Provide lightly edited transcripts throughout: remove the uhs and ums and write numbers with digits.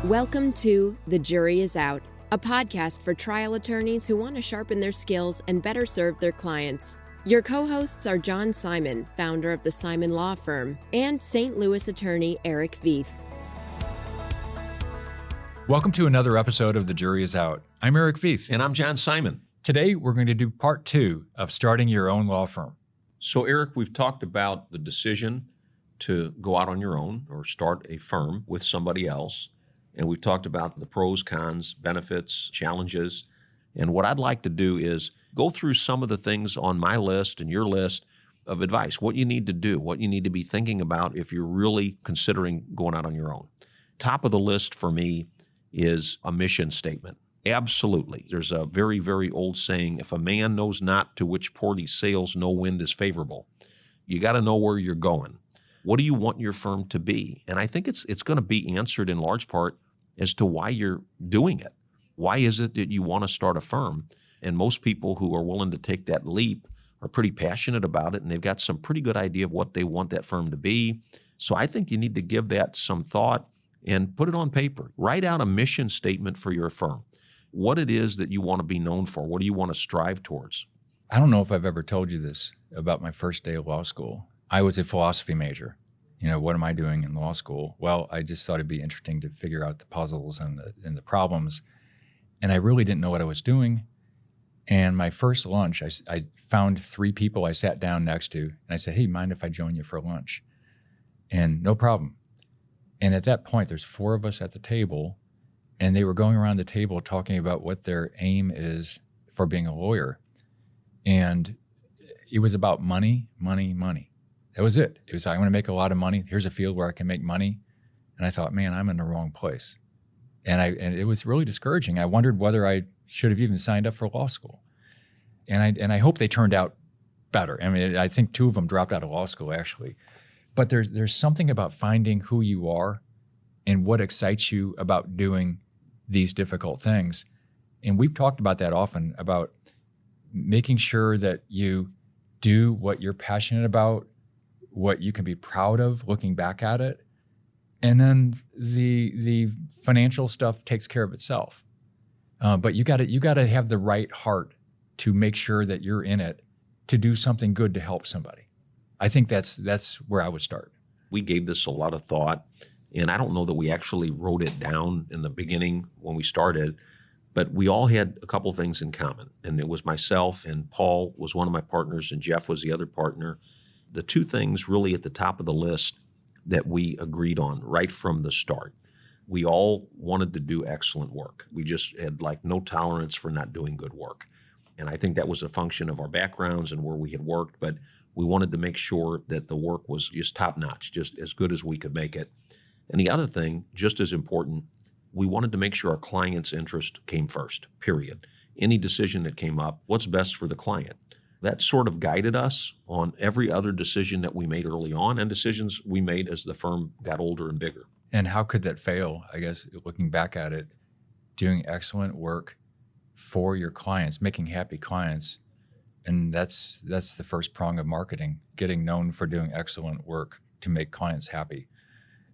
Welcome to The Jury is Out, a podcast for trial attorneys who want to sharpen their skills and better serve their clients. Your co-hosts are John Simon, founder of the Simon Law Firm, and St. Louis attorney Erich Veith. Welcome to another episode of The Jury is Out. I'm Erich Veith. And I'm John Simon. Today, we're going to do part 2 of starting your own law firm. So, Erich, we've talked about the decision to go out on your own or start a firm with somebody else. And we've talked about the pros, cons, benefits, challenges. And what I'd like to do is go through some of the things on my list and your list of advice, what you need to do, what you need to be thinking about if you're really considering going out on your own. Top of the list for me is a mission statement. Absolutely. There's a very, very old saying, if a man knows not to which port he sails, no wind is favorable. You got to know where you're going. What do you want your firm to be? And I think it's going to be answered in large part as to why you're doing it. Why is it that you want to start a firm? And most people who are willing to take that leap are pretty passionate about it, and they've got some pretty good idea of what they want that firm to be. So I think you need to give that some thought and put it on paper. Write out a mission statement for your firm. What it is that you want to be known for. What do you want to strive towards? I don't know if I've ever told you this about my first day of law school. I was a philosophy major. What am I doing in law school? Well, I just thought it'd be interesting to figure out the puzzles and the problems. And I really didn't know what I was doing. And my first lunch, I found 3 people I sat down next to. And I said, hey, mind if I join you for lunch? And no problem. And at that point, there's 4 of us at the table. And they were going around the table talking about what their aim is for being a lawyer. And it was about money, money, money. That was it. It was, I want to make a lot of money. Here's a field where I can make money. And I thought, man, I'm in the wrong place. And it was really discouraging. I wondered whether I should have even signed up for law school. And I hope they turned out better. I mean, I think 2 of them dropped out of law school, actually. But there's something about finding who you are and what excites you about doing these difficult things. And we've talked about that often, about making sure that you do what you're passionate about, what you can be proud of looking back at it. And then the financial stuff takes care of itself. But you gotta have the right heart to make sure that you're in it to do something good to help somebody. I think that's where I would start. We gave this a lot of thought, and I don't know that we actually wrote it down in the beginning when we started, but we all had a couple things in common. And it was myself, and Paul was one of my partners, and Jeff was the other partner. The 2 things really at the top of the list that we agreed on right from the start. We all wanted to do excellent work. We just had no tolerance for not doing good work. And I think that was a function of our backgrounds and where we had worked, but we wanted to make sure that the work was just top notch, just as good as we could make it. And the other thing, just as important, we wanted to make sure our client's interest came first, period. Any decision that came up, what's best for the client? That sort of guided us on every other decision that we made early on and decisions we made as the firm got older and bigger. And how could that fail? I guess looking back at it, doing excellent work for your clients, making happy clients. And that's the first prong of marketing, getting known for doing excellent work to make clients happy.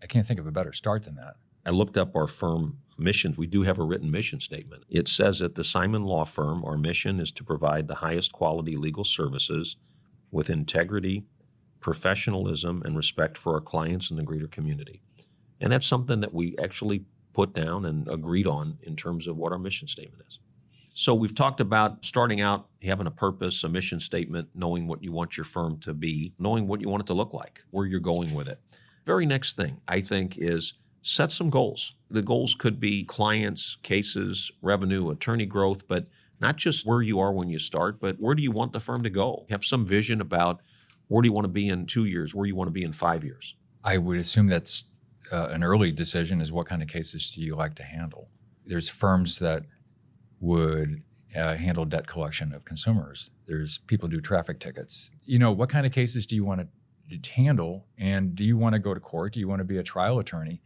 I can't think of a better start than that. I looked up our firm missions. We do have a written mission statement. It says at the Simon Law Firm, our mission is to provide the highest quality legal services with integrity, professionalism, and respect for our clients and the greater community. And that's something that we actually put down and agreed on in terms of what our mission statement is. So we've talked about starting out, having a purpose, a mission statement, knowing what you want your firm to be, knowing what you want it to look like, where you're going with it. Very next thing, I think, is set some goals. The goals could be clients, cases, revenue, attorney growth, but not just where you are when you start, but where do you want the firm to go? Have some vision about where do you want to be in 2 years, where you want to be in 5 years. I would assume that's an early decision is what kind of cases do you like to handle? There's firms that would handle debt collection of consumers. There's people who do traffic tickets. What kind of cases do you want to handle? And do you want to go to court? Do you want to be a trial attorney?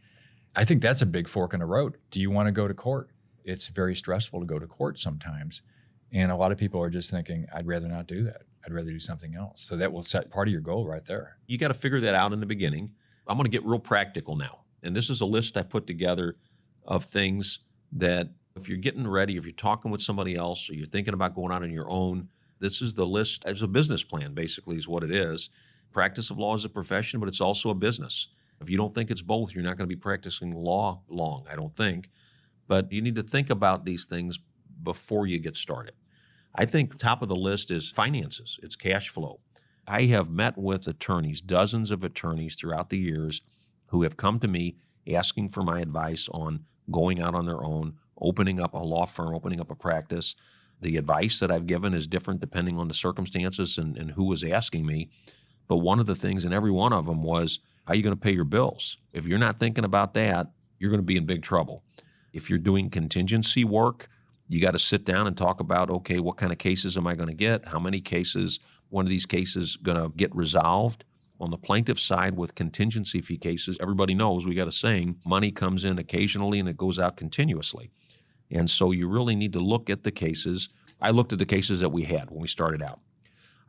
I think that's a big fork in the road. Do you want to go to court? It's very stressful to go to court sometimes. And a lot of people are just thinking, I'd rather not do that. I'd rather do something else. So that will set part of your goal right there. You got to figure that out in the beginning. I'm going to get real practical now. And this is a list I put together of things that if you're getting ready, if you're talking with somebody else, or you're thinking about going out on your own, this is the list as a business plan, basically, is what it is. Practice of law is a profession, but it's also a business. If you don't think it's both, you're not going to be practicing law long, I don't think. But you need to think about these things before you get started. I think top of the list is finances. It's cash flow. I have met with attorneys, dozens of attorneys throughout the years who have come to me asking for my advice on going out on their own, opening up a law firm, opening up a practice. The advice that I've given is different depending on the circumstances and who was asking me. But one of the things in every one of them was, how are you going to pay your bills? If you're not thinking about that, you're going to be in big trouble. If you're doing contingency work, you got to sit down and talk about, okay, what kind of cases am I going to get? How many cases, one of these cases going to get resolved? On the plaintiff side with contingency fee cases, everybody knows, we got a saying, money comes in occasionally and it goes out continuously. And so you really need to look at the cases. I looked at the cases that we had when we started out.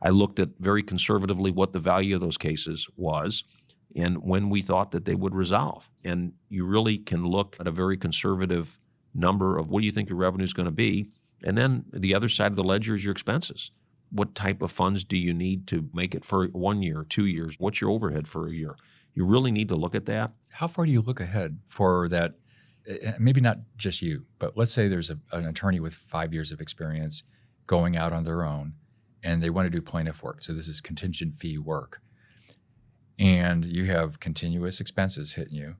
I looked at very conservatively what the value of those cases was and when we thought that they would resolve. And you really can look at a very conservative number of what do you think your revenue is going to be. And then the other side of the ledger is your expenses. What type of funds do you need to make it for 1 year, 2 years? What's your overhead for a year? You really need to look at that. How far do you look ahead for that? Maybe not just you, but let's say there's an attorney with 5 years of experience going out on their own and they want to do plaintiff work. So this is contingent fee work. And you have continuous expenses hitting you.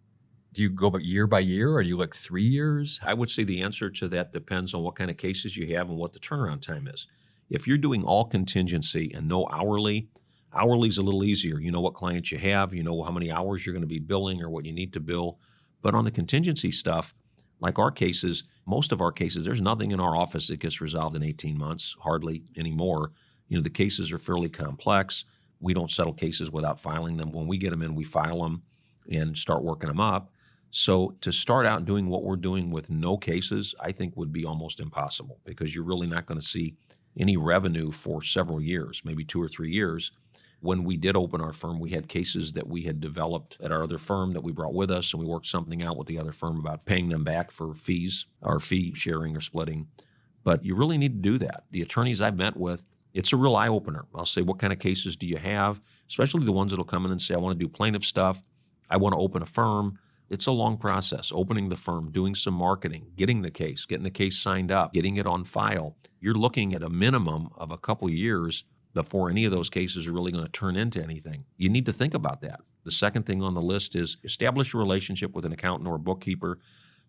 Do you go year by year or do you look 3 years? I would say the answer to that depends on what kind of cases you have and what the turnaround time is. If you're doing all contingency and no hourly, hourly's a little easier. You know what clients you have, you know how many hours you're going to be billing or what you need to bill. But on the contingency stuff, like our cases, most of our cases, there's nothing in our office that gets resolved in 18 months, hardly anymore. You know, the cases are fairly complex. We don't settle cases without filing them. When we get them in, we file them and start working them up. So to start out doing what we're doing with no cases, I think would be almost impossible because you're really not going to see any revenue for several years, maybe 2 or 3 years. When we did open our firm, we had cases that we had developed at our other firm that we brought with us, and we worked something out with the other firm about paying them back for fees, or fee sharing or splitting. But you really need to do that. The attorneys I've met with, it's a real eye-opener. I'll say, what kind of cases do you have? Especially the ones that will come in and say, I want to do plaintiff stuff. I want to open a firm. It's a long process, opening the firm, doing some marketing, getting the case signed up, getting it on file. You're looking at a minimum of a couple years before any of those cases are really going to turn into anything. You need to think about that. The second thing on the list is establish a relationship with an accountant or a bookkeeper,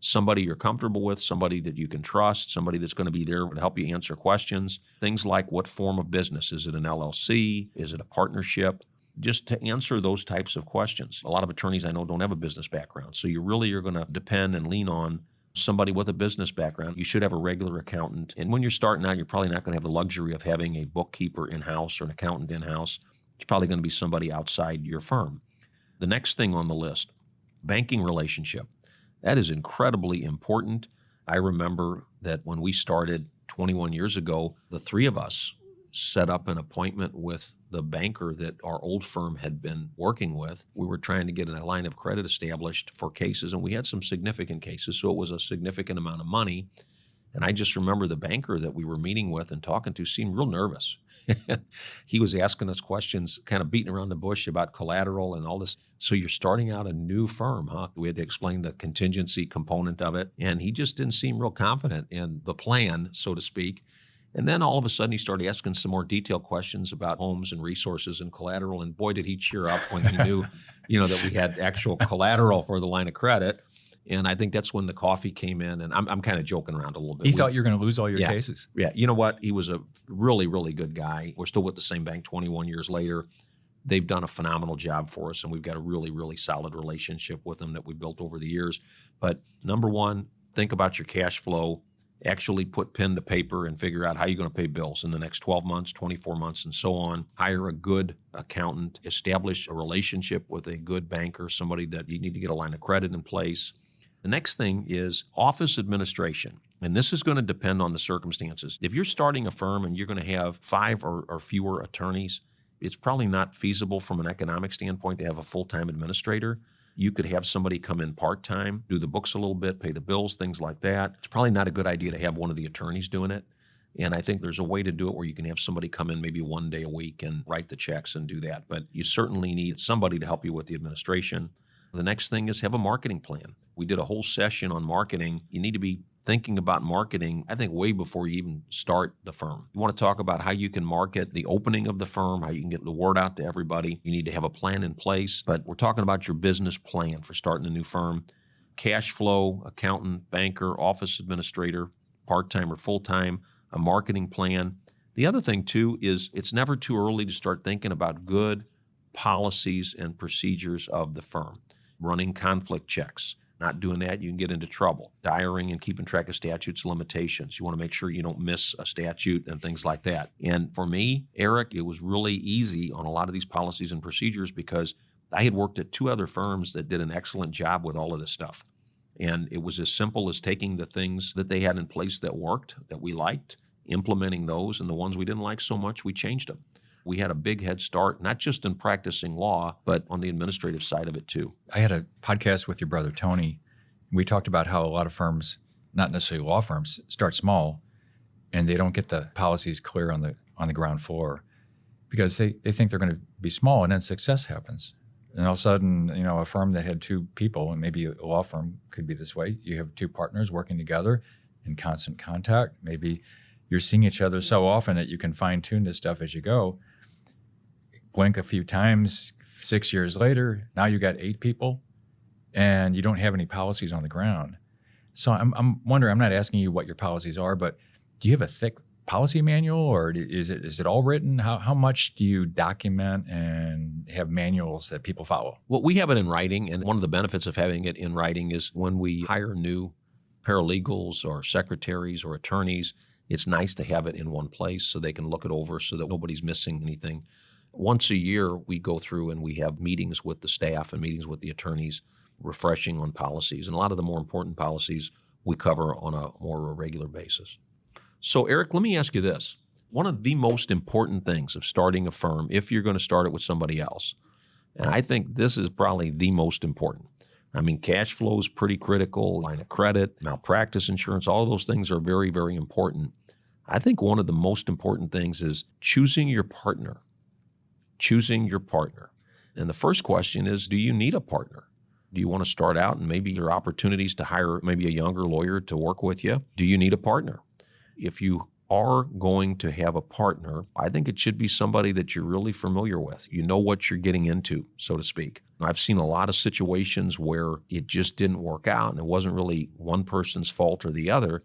somebody you're comfortable with, somebody that you can trust, somebody that's going to be there to help you answer questions. Things like what form of business? Is it an LLC? Is it a partnership? Just to answer those types of questions. A lot of attorneys I know don't have a business background, so you really are going to depend and lean on somebody with a business background. You should have a regular accountant. And when you're starting out, you're probably not going to have the luxury of having a bookkeeper in-house or an accountant in-house. It's probably going to be somebody outside your firm. The next thing on the list, banking relationship. That is incredibly important. I remember that when we started 21 years ago, the three of us set up an appointment with the banker that our old firm had been working with. We were trying to get a line of credit established for cases, and we had some significant cases, so it was a significant amount of money. And I just remember the banker that we were meeting with and talking to seemed real nervous. He was asking us questions, kind of beating around the bush about collateral and all this. So you're starting out a new firm, huh? We had to explain the contingency component of it, and he just didn't seem real confident in the plan, so to speak. And then all of a sudden he started asking some more detailed questions about homes and resources and collateral. And boy, did he cheer up when he knew, that we had actual collateral for the line of credit. And I think that's when the coffee came in. And I'm kind of joking around a little bit. He thought you were going to lose all your cases. Yeah. You know what? He was a really, really good guy. We're still with the same bank 21 years later. They've done a phenomenal job for us. And we've got a really, really solid relationship with them that we built over the years. But number one, think about your cash flow. Actually put pen to paper and figure out how you're going to pay bills in the next 12 months, 24 months, and so on. Hire a good accountant. Establish a relationship with a good banker, somebody that you need to get a line of credit in place. The next thing is office administration. And this is going to depend on the circumstances. If you're starting a firm and you're going to have 5 or fewer attorneys, it's probably not feasible from an economic standpoint to have a full-time administrator. You could have somebody come in part-time, do the books a little bit, pay the bills, things like that. It's probably not a good idea to have one of the attorneys doing it. And I think there's a way to do it where you can have somebody come in maybe one day a week and write the checks and do that. But you certainly need somebody to help you with the administration. The next thing is have a marketing plan. We did a whole session on marketing. You need to be thinking about marketing, I think, way before you even start the firm. You want to talk about how you can market the opening of the firm, how you can get the word out to everybody. You need to have a plan in place. But we're talking about your business plan for starting a new firm. Cash flow, accountant, banker, office administrator, part-time or full-time, a marketing plan. The other thing, too, is it's never too early to start thinking about good policies and procedures of the firm. Running conflict checks. Not doing that, you can get into trouble. Diarying and keeping track of statutes and limitations. You want to make sure you don't miss a statute and things like that. And for me, Eric, it was really easy on a lot of these policies and procedures because I had worked at 2 other firms that did an excellent job with all of this stuff. And it was as simple as taking the things that they had in place that worked, that we liked, implementing those, and the ones we didn't like so much, we changed them. We had a big head start, not just in practicing law, but on the administrative side of it too. I had a podcast with your brother, Tony. We talked about how a lot of firms, not necessarily law firms, start small and they don't get the policies clear on the ground floor because they think they're going to be small, and then success happens. And all of a sudden, a firm that had 2 people, and maybe a law firm could be this way. You have 2 partners working together in constant contact. Maybe you're seeing each other so often that you can fine-tune this stuff as you go. Blink a few times, 6 years later, now you got 8 people and you don't have any policies on the ground. So I'm wondering, I'm not asking you what your policies are, but do you have a thick policy manual, or is it all written? How much do you document and have manuals that people follow? Well, we have it in writing, and one of the benefits of having it in writing is when we hire new paralegals or secretaries or attorneys, it's nice to have it in one place so they can look it over so that nobody's missing anything. Once a year, we go through and we have meetings with the staff and meetings with the attorneys, refreshing on policies. And a lot of the more important policies we cover on a more regular basis. So, Eric, let me ask you this. One of the most important things of starting a firm, if you're going to start it with somebody else, and I think this is probably the most important. I mean, cash flow is pretty critical, line of credit, malpractice insurance, all of those things are very, very important. I think one of the most important things is choosing your partner. Choosing your partner. And the first question is, do you need a partner? Do you want to start out and maybe your opportunities to hire maybe a younger lawyer to work with you? Do you need a partner? If you are going to have a partner, I think it should be somebody that you're really familiar with. You know what you're getting into, so to speak. I've seen a lot of situations where it just didn't work out, and it wasn't really one person's fault or the other,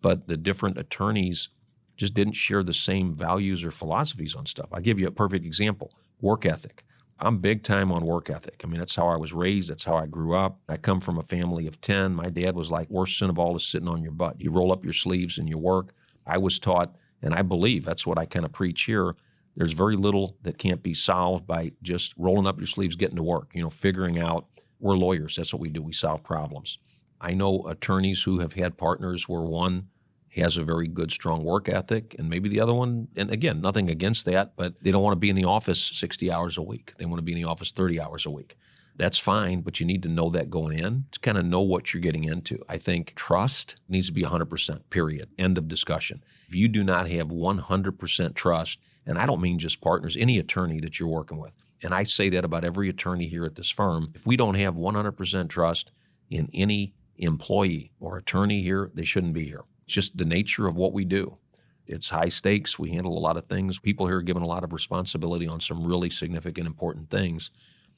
but the different attorneys just didn't share the same values or philosophies on stuff. I'll give you a perfect example. Work ethic. I'm big time on work ethic. I mean, that's how I was raised. That's how I grew up. I come from a family of 10. My dad was like, worst sin of all is sitting on your butt. You roll up your sleeves and you work. I was taught, and I believe that's what I kind of preach here. There's very little that can't be solved by just rolling up your sleeves, getting to work, figuring out. We're lawyers. That's what we do. We solve problems. I know attorneys who have had partners where one has a very good, strong work ethic, and maybe the other one, and again, nothing against that, but they don't want to be in the office 60 hours a week. They want to be in the office 30 hours a week. That's fine, but you need to know that going in to kind of know what you're getting into. I think trust needs to be 100%, period. End of discussion. If you do not have 100% trust, and I don't mean just partners, any attorney that you're working with, and I say that about every attorney here at this firm, if we don't have 100% trust in any employee or attorney here, they shouldn't be here. It's just the nature of what we do. It's high stakes. We handle a lot of things. People here are given a lot of responsibility on some really significant, important things.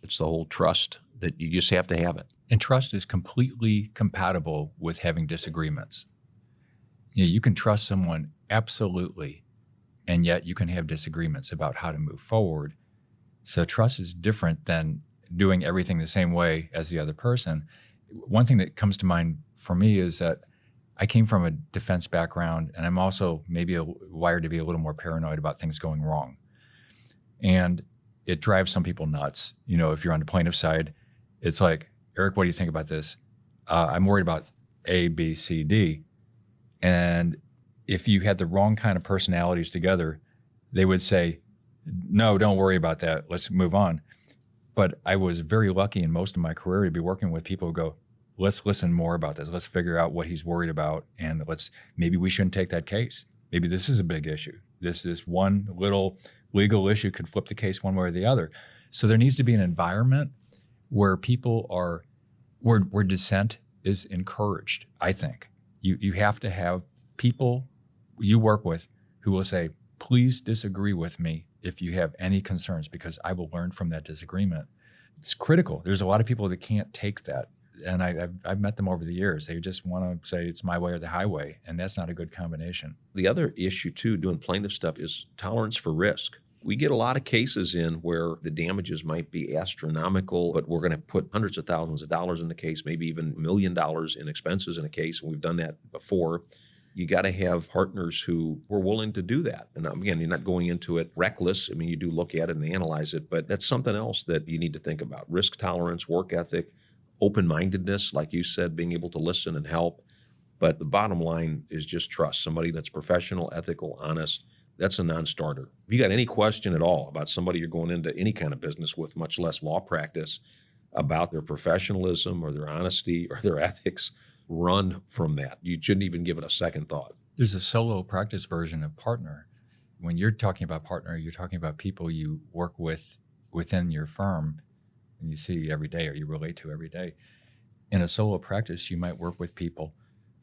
It's the whole trust that you just have to have it. And trust is completely compatible with having disagreements. You can trust someone absolutely, and yet you can have disagreements about how to move forward. So trust is different than doing everything the same way as the other person. One thing that comes to mind for me is that I came from a defense background, and I'm also maybe wired to be a little more paranoid about things going wrong. And it drives some people nuts. If you're on the plaintiff side, it's like, Eric, what do you think about this? I'm worried about A, B, C, D. And if you had the wrong kind of personalities together, they would say, no, don't worry about that. Let's move on. But I was very lucky in most of my career to be working with people who go, let's listen more about this. Let's figure out what he's worried about. And maybe we shouldn't take that case. Maybe this is a big issue. This one little legal issue could flip the case one way or the other. So there needs to be an environment where people are, where dissent is encouraged, I think. You have to have people you work with who will say, please disagree with me if you have any concerns, because I will learn from that disagreement. It's critical. There's a lot of people that can't take that. And I've met them over the years. They just want to say it's my way or the highway, and that's not a good combination. The other issue, too, doing plaintiff stuff is tolerance for risk. We get a lot of cases in where the damages might be astronomical, but we're going to put hundreds of thousands of dollars in the case, maybe even $1 million in expenses in a case, and we've done that before. You got to have partners who were willing to do that. And again, you're not going into it reckless. I mean, you do look at it and analyze it, but that's something else that you need to think about. Risk tolerance, work ethic, open-mindedness, like you said, being able to listen and help. But the bottom line is just trust. Somebody that's professional, ethical, honest, that's a non-starter. If you got any question at all about somebody you're going into any kind of business with, much less law practice, about their professionalism or their honesty or their ethics, run from that. You shouldn't even give it a second thought. There's a solo practice version of partner. When you're talking about partner, you're talking about people you work with within your firm and you see every day or you relate to every day. In a solo practice, you might work with people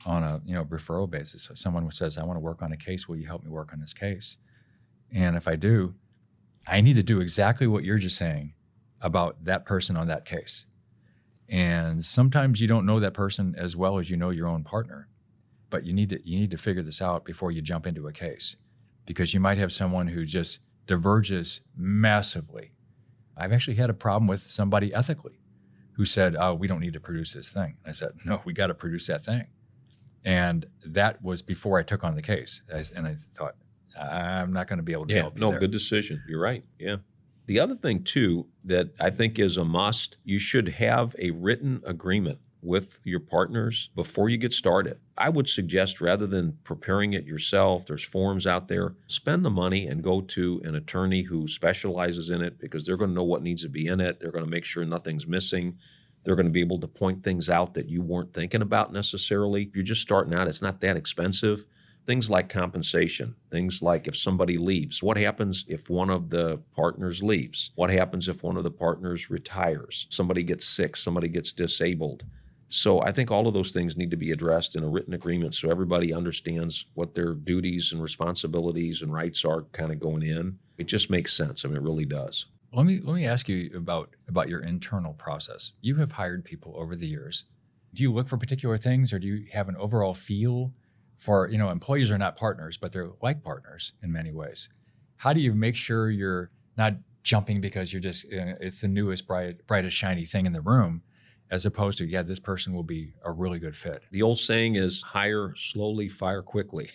on a referral basis. So someone says, I want to work on a case. Will you help me work on this case? And if I do, I need to do exactly what you're just saying about that person on that case. And sometimes you don't know that person as well as you know your own partner, but you need to figure this out before you jump into a case, because you might have someone who just diverges massively. I've actually had a problem with somebody ethically who said, oh, we don't need to produce this thing. I said, no, we got to produce that thing. And that was before I took on the case. And I thought, I'm not going to be able to help you there. Good decision. You're right. Yeah. The other thing, too, that I think is a must, you should have a written agreement with your partners before you get started. I would suggest, rather than preparing it yourself, there's forms out there, spend the money and go to an attorney who specializes in it, because they're going to know what needs to be in it. They're going to make sure nothing's missing. They're going to be able to point things out that you weren't thinking about necessarily. If you're just starting out, it's not that expensive. Things like compensation, things like if somebody leaves, what happens if one of the partners leaves? What happens if one of the partners retires? Somebody gets sick, somebody gets disabled. So I think all of those things need to be addressed in a written agreement so everybody understands what their duties and responsibilities and rights are kind of going in. It just makes sense. I mean, it really does. Let me ask you about your internal process. You have hired people over the years. Do you look for particular things, or do you have an overall feel for, employees are not partners, but they're like partners in many ways? How do you make sure you're not jumping because you're just, it's the newest, brightest, shiny thing in the room, as opposed to, this person will be a really good fit? The old saying is hire slowly, fire quickly.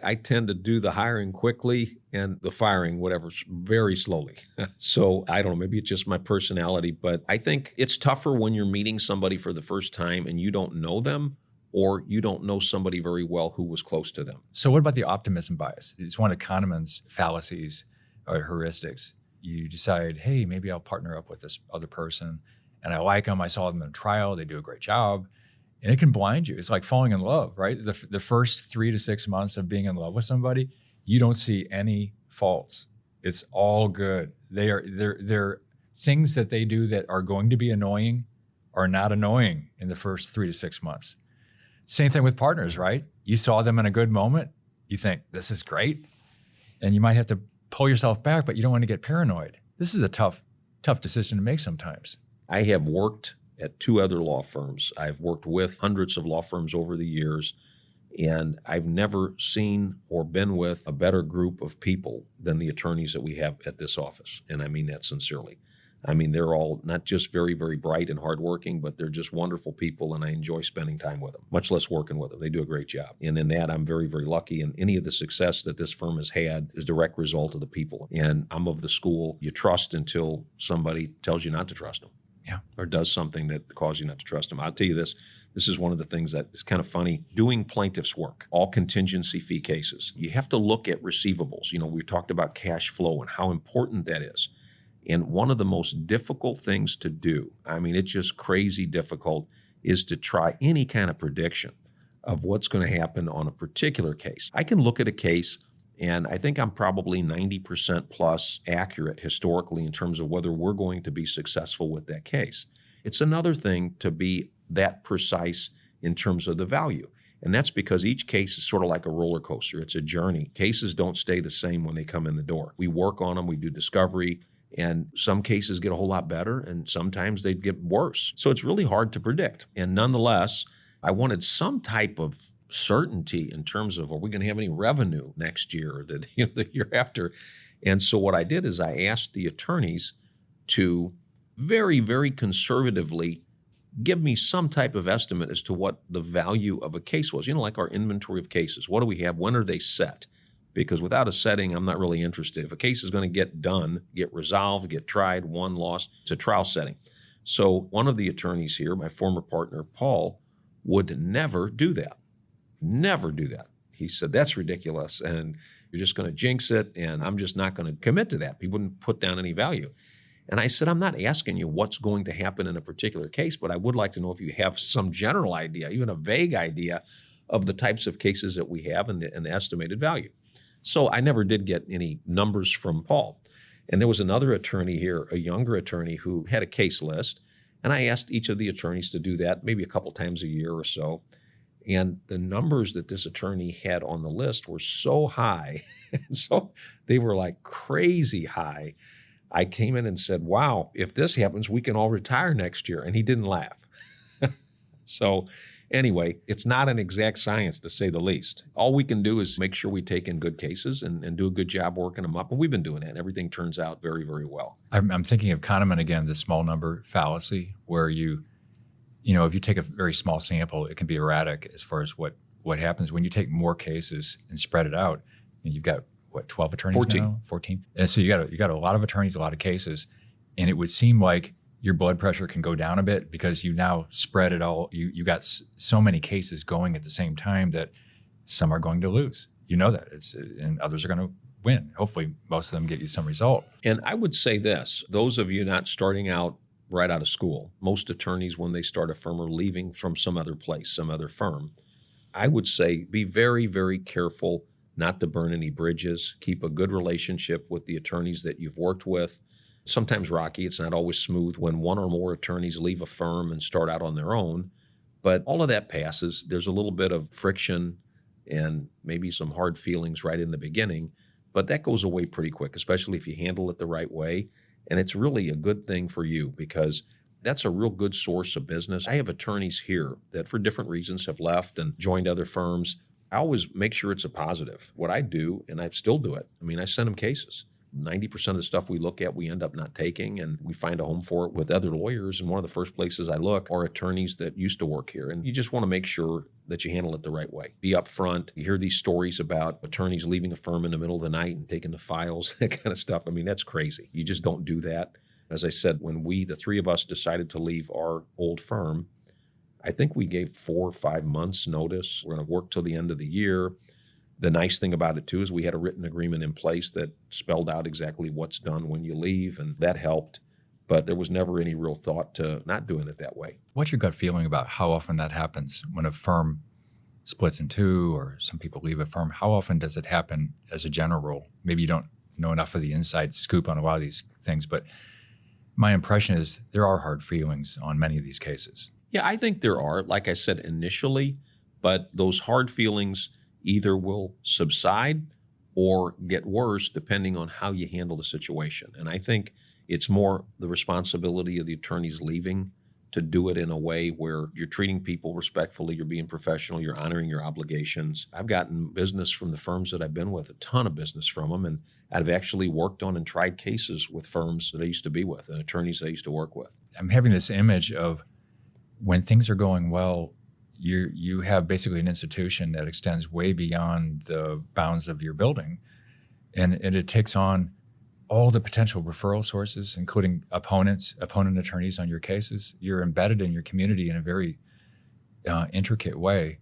I tend to do the hiring quickly and the firing, whatever, very slowly. So I don't know, maybe it's just my personality, but I think it's tougher when you're meeting somebody for the first time and you don't know them, or you don't know somebody very well who was close to them. So what about the optimism bias? It's one of Kahneman's fallacies or heuristics. You decide, hey, maybe I'll partner up with this other person, and I like them. I saw them in a trial. They do a great job. And it can blind you. It's like falling in love, right? The first 3 to 6 months of being in love with somebody, you don't see any faults. It's all good. They're things that they do that are going to be annoying are not annoying in the first 3 to 6 months. Same thing with partners, right? You saw them in a good moment. You think, this is great. And you might have to pull yourself back, but you don't want to get paranoid. This is a tough decision to make sometimes. I have worked at 2 other law firms. I've worked with hundreds of law firms over the years, and I've never seen or been with a better group of people than the attorneys that we have at this office. And I mean that sincerely. I mean, they're all not just very, very bright and hardworking, but they're just wonderful people, and I enjoy spending time with them, much less working with them. They do a great job. And in that, I'm very, very lucky. And any of the success that this firm has had is a direct result of the people. And I'm of the school, you trust until somebody tells you not to trust them. Yeah. Or does something that causes you not to trust them. I'll tell you this is one of the things that is kind of funny. Doing plaintiff's work, all contingency fee cases, you have to look at receivables. We talked about cash flow and how important that is. And one of the most difficult things to do, I mean, it's just crazy difficult, is to try any kind of prediction of what's going to happen on a particular case. I can look at a case and I think I'm probably 90% plus accurate historically in terms of whether we're going to be successful with that case. It's another thing to be that precise in terms of the value. And that's because each case is sort of like a roller coaster. It's a journey. Cases don't stay the same when they come in the door. We work on them, we do discovery, and some cases get a whole lot better, and sometimes they get worse. So it's really hard to predict. And nonetheless, I wanted some type of certainty in terms of, are we going to have any revenue next year or the year after? And so what I did is I asked the attorneys to very, very conservatively give me some type of estimate as to what the value of a case was. Like our inventory of cases. What do we have? When are they set? Because without a setting, I'm not really interested. If a case is going to get done, get resolved, get tried, won, lost, it's a trial setting. So one of the attorneys here, my former partner, Paul, would never do that. Never do that. He said, that's ridiculous, and you're just going to jinx it, and I'm just not going to commit to that. He wouldn't put down any value. And I said, I'm not asking you what's going to happen in a particular case, but I would like to know if you have some general idea, even a vague idea of the types of cases that we have and the estimated value. So I never did get any numbers from Paul. And there was another attorney here, a younger attorney, who had a case list. And I asked each of the attorneys to do that maybe a couple times a year or so. And the numbers that this attorney had on the list were so high. So they were like crazy high. I came in and said, wow, if this happens, we can all retire next year. And he didn't laugh. So anyway, it's not an exact science, to say the least. All we can do is make sure we take in good cases and do a good job working them up. And we've been doing that. And everything turns out very, very well. I'm thinking of Kahneman again, the small number fallacy, where if you take a very small sample, it can be erratic as far as what happens. When you take more cases and spread it out, and you've got, 12 attorneys 14. now? 14. And so you got a lot of attorneys, a lot of cases, and it would seem like your blood pressure can go down a bit because you now spread it all. You got so many cases going at the same time that some are going to lose. You know that. And others are going to win. Hopefully, most of them get you some result. And I would say this, those of you not starting out right out of school, most attorneys, when they start a firm, are leaving from some other place, some other firm. I would say be very, very careful not to burn any bridges. Keep a good relationship with the attorneys that you've worked with. Sometimes rocky. It's not always smooth when one or more attorneys leave a firm and start out on their own. But all of that passes. There's a little bit of friction and maybe some hard feelings right in the beginning, but that goes away pretty quick, especially if you handle it the right way. And it's really a good thing for you because that's a real good source of business. I have attorneys here that for different reasons have left and joined other firms. I always make sure it's a positive. What I do, and I still do it, I send them cases. 90% of the stuff we look at, we end up not taking, and we find a home for it with other lawyers. And one of the first places I look are attorneys that used to work here. And you just want to make sure that you handle it the right way. Be upfront. You hear these stories about attorneys leaving a firm in the middle of the night and taking the files, that kind of stuff. That's crazy. You just don't do that. As I said, when the three of us decided to leave our old firm, I think we gave 4 or 5 months notice. We're going to work till the end of the year. The nice thing about it, too, is we had a written agreement in place that spelled out exactly what's done when you leave, and that helped. But there was never any real thought to not doing it that way. What's your gut feeling about how often that happens when a firm splits in two or some people leave a firm? How often does it happen as a general rule? Maybe you don't know enough of the inside scoop on a lot of these things, but my impression is there are hard feelings on many of these cases. Yeah, I think there are, like I said, initially, but those hard feelings either will subside or get worse depending on how you handle the situation. And I think it's more the responsibility of the attorneys leaving to do it in a way where you're treating people respectfully, you're being professional, you're honoring your obligations. I've gotten business from the firms that I've been with, a ton of business from them, and I've actually worked on and tried cases with firms that I used to be with and attorneys I used to work with. I'm having this image of when things are going well, you have basically an institution that extends way beyond the bounds of your building, and it takes on all the potential referral sources, including opponent attorneys on your cases. You're embedded in your community in a very intricate way.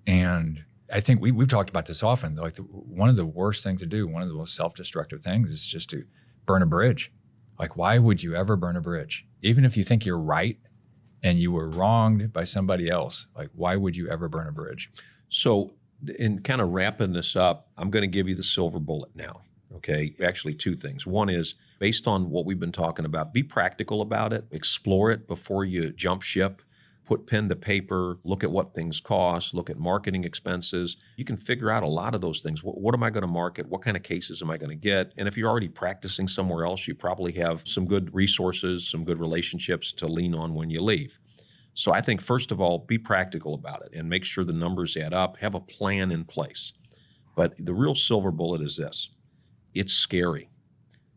And I think we've talked about this often. Like one of the worst things to do, one of the most self-destructive things is just to burn a bridge. Like, why would you ever burn a bridge? Even if you think you're right and you were wronged by somebody else, like, why would you ever burn a bridge? So in kind of wrapping this up, I'm going to give you the silver bullet now. Okay. Actually, two things. One is based on what we've been talking about, be practical about it, explore it before you jump ship, put pen to paper, look at what things cost, look at marketing expenses. You can figure out a lot of those things. What am I going to market? What kind of cases am I going to get? And if you're already practicing somewhere else, you probably have some good resources, some good relationships to lean on when you leave. So I think, first of all, be practical about it and make sure the numbers add up, have a plan in place. But the real silver bullet is this. It's scary.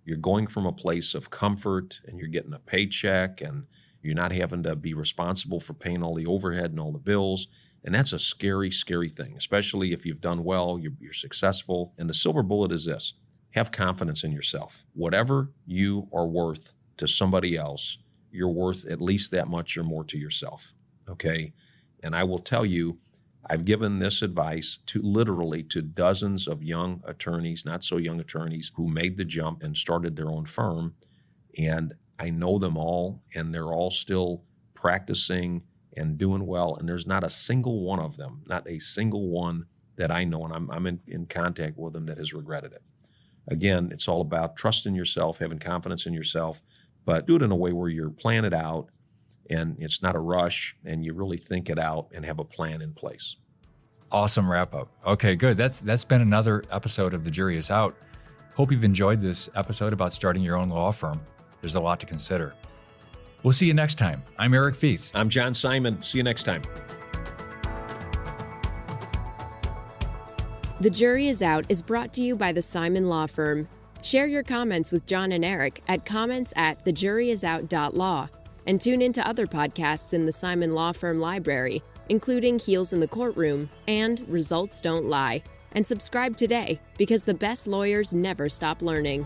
You're going from a place of comfort and you're getting a paycheck and you're not having to be responsible for paying all the overhead and all the bills. And that's a scary, scary thing, especially if you've done well, you're successful. And the silver bullet is this. Have confidence in yourself. Whatever you are worth to somebody else, you're worth at least that much or more to yourself, okay? And I will tell you, I've given this advice literally to dozens of young attorneys, not so young attorneys, who made the jump and started their own firm. And I know them all, and they're all still practicing and doing well. And there's not a single one of them, not a single one that I know, and I'm in contact with them, that has regretted it. Again, it's all about trusting yourself, having confidence in yourself, but do it in a way where you're plan it out and it's not a rush and you really think it out and have a plan in place. Awesome wrap up. Okay, good. That's been another episode of The Jury Is Out. Hope you've enjoyed this episode about starting your own law firm. There's a lot to consider. We'll see you next time. I'm Eric Feith. I'm John Simon. See you next time. The Jury Is Out is brought to you by the Simon Law Firm. Share your comments with John and Erich at comments@thejuryisout.law and tune into other podcasts in the Simon Law Firm library, including Heels in the Courtroom and Results Don't Lie. And subscribe today because the best lawyers never stop learning.